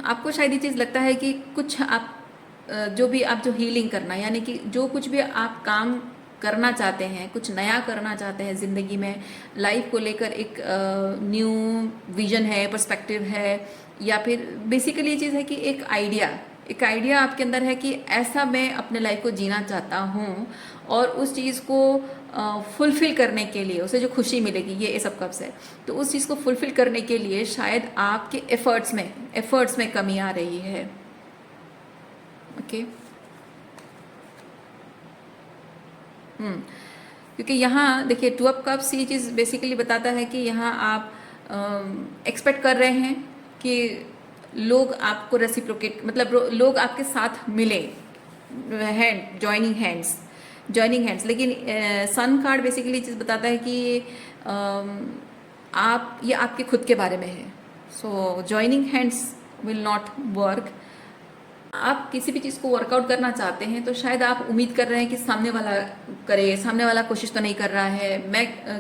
आपको शायद ये चीज़ लगता है कि कुछ आप जो भी आप जो हीलिंग करना, यानी कि जो कुछ भी आप काम करना चाहते हैं, कुछ नया करना चाहते हैं ज़िंदगी में, लाइफ को लेकर एक न्यू विजन है, पर्सपेक्टिव है, या फिर बेसिकली ये चीज़ है कि एक आइडिया आपके अंदर है कि ऐसा मैं अपने लाइफ को जीना चाहता हूँ, और उस चीज़ को फुलफ़िल करने के लिए उसे जो खुशी मिलेगी, ये सब कब से, तो उस चीज़ को फुलफ़िल करने के लिए शायद आपके एफ़र्ट्स में कमी आ रही है। ओके। क्योंकि यहाँ देखिए, टू ऑफ कप्स ये चीज़ बेसिकली बताता है कि यहाँ आप एक्सपेक्ट कर रहे हैं कि लोग आपको रेसिप्रोकेट, मतलब लोग आपके साथ मिले, जॉइनिंग हैंड्स, लेकिन सन कार्ड बेसिकली चीज़ बताता है कि ये आपके खुद के बारे में है। So joining hands will not work. आप किसी भी चीज़ को वर्कआउट करना चाहते हैं तो शायद आप उम्मीद कर रहे हैं कि सामने वाला कोशिश तो नहीं कर रहा है,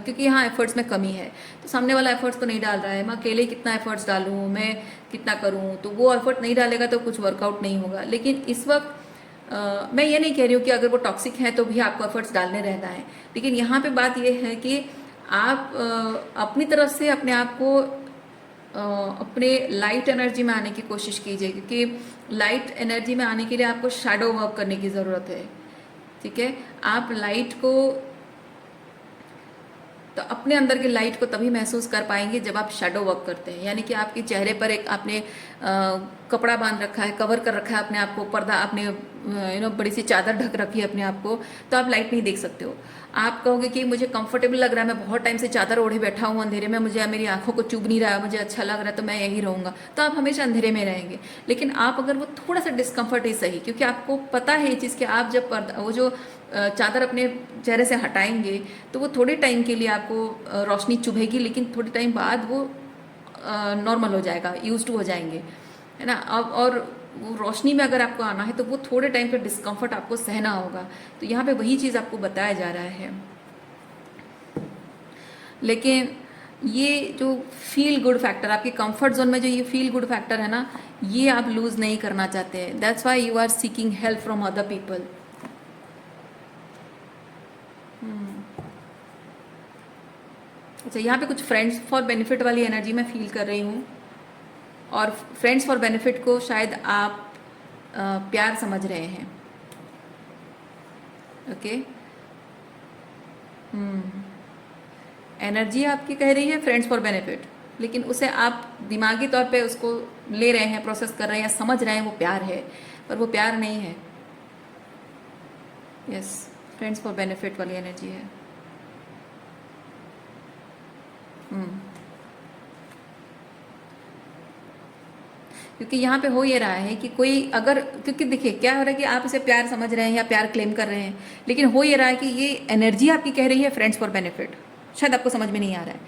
क्योंकि यहाँ एफर्ट्स में कमी है, तो सामने वाला एफर्ट्स तो नहीं डाल रहा है, मैं अकेले कितना एफर्ट्स डालूँ, मैं कितना करूँ, तो वो एफर्ट नहीं डालेगा तो कुछ वर्कआउट नहीं होगा। लेकिन इस वक्त मैं ये नहीं कह रही हूँ कि अगर वो टॉक्सिक है तो भी आपको एफर्ट्स डालने रहना है, लेकिन यहाँ पे बात ये है कि आप अपनी तरफ से अपने आप को अपने लाइट एनर्जी में आने की कोशिश कीजिए, क्योंकि लाइट एनर्जी में आने के लिए आपको शैडो वर्क करने की ज़रूरत है। ठीक है, आप लाइट को, तो अपने अंदर की लाइट को तभी महसूस कर पाएंगे जब आप शैडो वर्क करते हैं, यानी कि आपके चेहरे पर एक आपने कपड़ा बांध रखा है, कवर कर रखा है अपने आप को, पर्दा आपने बड़ी सी चादर ढक रखी है अपने आप को, तो आप लाइट नहीं देख सकते हो। आप कहोगे कि मुझे कंफर्टेबल लग रहा है, मैं बहुत टाइम से चादर ओढ़े बैठा हूँ अंधेरे में, मुझे मेरी आंखों को चुभ नहीं रहा है, मुझे अच्छा लग रहा है, तो मैं यही रहूँगा, तो आप हमेशा अंधेरे में रहेंगे। लेकिन आप अगर वो थोड़ा सा डिस्कम्फर्ट ही सही, क्योंकि आपको पता है ये चीज़ कि आप जब वो जो चादर अपने चेहरे से हटाएंगे तो वो थोड़े टाइम के लिए आपको रोशनी चुभेगी, लेकिन थोड़े टाइम बाद वो नॉर्मल हो जाएगा, यूज टू हो जाएंगे, है ना। अब और वो रोशनी में अगर आपको आना है तो वो थोड़े टाइम का डिस्कम्फर्ट आपको सहना होगा। तो यहाँ पे वही चीज़ आपको बताया जा रहा है। लेकिन ये जो फील गुड फैक्टर, आपके कंफर्ट जोन में जो ये फील गुड फैक्टर है ना, ये आप लूज नहीं करना चाहते हैं। That's why you are seeking help from other people. अच्छा, यहाँ पे कुछ फ्रेंड्स फॉर बेनिफिट वाली एनर्जी मैं फील कर रही हूँ, और फ्रेंड्स फॉर बेनिफिट को शायद आप प्यार समझ रहे हैं। ओके, एनर्जी आपकी कह रही है फ्रेंड्स फॉर बेनिफिट, लेकिन उसे आप दिमागी तौर पे उसको ले रहे हैं, प्रोसेस कर रहे हैं, या समझ रहे हैं वो प्यार है, पर वो प्यार नहीं है। यस, फ्रेंड्स फॉर बेनिफिट वाली एनर्जी है। क्योंकि यहाँ पे हो ये रहा है कि कोई अगर, क्योंकि देखिए क्या हो रहा है कि आप इसे प्यार समझ रहे हैं या प्यार क्लेम कर रहे हैं, लेकिन हो ये रहा है कि ये एनर्जी आपकी कह रही है फ्रेंड्स फॉर बेनिफिट, शायद आपको समझ में नहीं आ रहा है।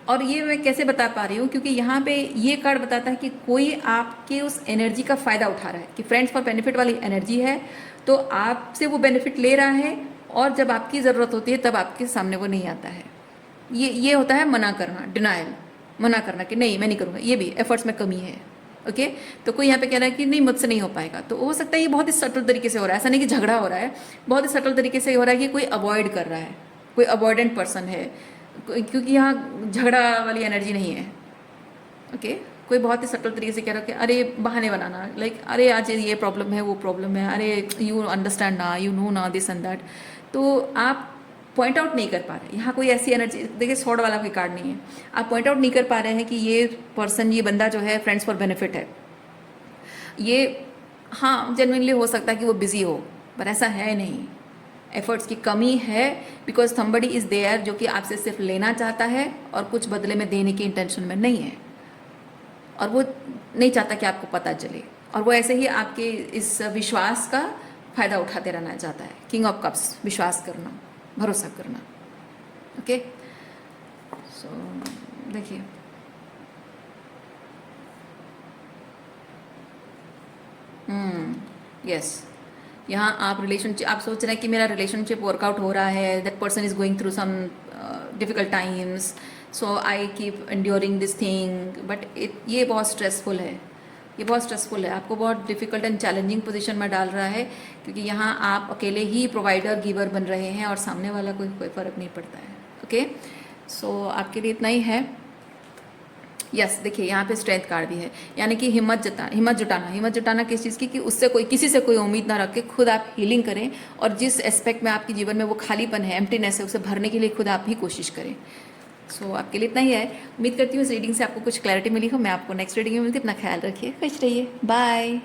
और ये मैं कैसे बता पा रही हूँ, क्योंकि यहाँ पे ये कार्ड बताता है कि कोई आपके उस एनर्जी का फ़ायदा उठा रहा है, कि फ्रेंड्स फॉर बेनिफिट वाली एनर्जी है, तो आपसे वो बेनिफिट ले रहा है, और जब आपकी ज़रूरत होती है तब आपके सामने वो नहीं आता है। ये होता है मना करना, डिनाइल, मना करना कि नहीं मैं नहीं करूँगा, ये भी एफर्ट्स में कमी है। ओके, तो कोई यहाँ पे कह रहा है कि नहीं मुझसे नहीं हो पाएगा, तो हो सकता है ये बहुत ही सटल तरीके से हो रहा है, ऐसा नहीं कि झगड़ा हो रहा है, बहुत ही सटल तरीके से हो रहा है कि कोई अवॉइड कर रहा है, कोई अवॉइडेंट पर्सन है, क्योंकि यहाँ झगड़ा वाली एनर्जी नहीं है। ओके, कोई बहुत ही सटल तरीके से कह रहा है कि अरे बहाने बनाना, लाइक अरे आज ये प्रॉब्लम है, वो प्रॉब्लम है, अरे यू अंडरस्टैंड ना, यू नो ना, दिस एंड दैट, तो आप पॉइंट आउट नहीं कर पा रहे। यहाँ कोई ऐसी एनर्जी, देखिए सॉर्ड वाला कोई कार्ड नहीं है, आप पॉइंट आउट नहीं कर पा रहे हैं कि ये पर्सन, ये बंदा जो है फ्रेंड्स फॉर बेनिफिट है। ये हाँ जेन्युइनली हो सकता है कि वो बिजी हो, पर ऐसा है नहीं, एफर्ट्स की कमी है, बिकॉज समबडी इज़ देयर जो कि आपसे सिर्फ लेना चाहता है और कुछ बदले में देने की इंटेंशन में नहीं है, और वो नहीं चाहता कि आपको पता चले, और वो ऐसे ही आपके इस विश्वास का फ़ायदा उठाते रहना चाहता है। किंग ऑफ कप्स, विश्वास करना, भरोसा करना। ओके, सो देखिए यस, यहाँ आप रिलेशनशिप, आप सोच रहे हैं कि मेरा रिलेशनशिप वर्कआउट हो रहा है, that person is going through some difficult times, so I keep enduring this thing, but ये बहुत स्ट्रेसफुल है। ये बहुत स्ट्रेसफुल है, आपको बहुत डिफिकल्ट एंड चैलेंजिंग पोजीशन में डाल रहा है, क्योंकि यहाँ आप अकेले ही प्रोवाइडर गिवर बन रहे हैं और सामने वाला कोई फ़र्क नहीं पड़ता है। ओके, सो आपके लिए इतना ही है। यस, देखिए यहाँ पे स्ट्रेंथ कार्ड भी है, यानी कि हिम्मत जुटाना किस चीज़ की, कि उससे कोई, किसी से कोई उम्मीद ना रख के खुद आप हीलिंग करें, और जिस एस्पेक्ट में आपके जीवन में वो खालीपन है, एम्प्टीनेस है, उसे भरने के लिए खुद आप ही कोशिश करें। सो आपके लिए इतना ही है। उम्मीद करती हूँ इस रीडिंग से आपको कुछ क्लैरिटी मिली हो। मैं आपको नेक्स्ट रीडिंग में मिलती हूँ। अपना ख्याल रखिए, खुश रहिए, बाय।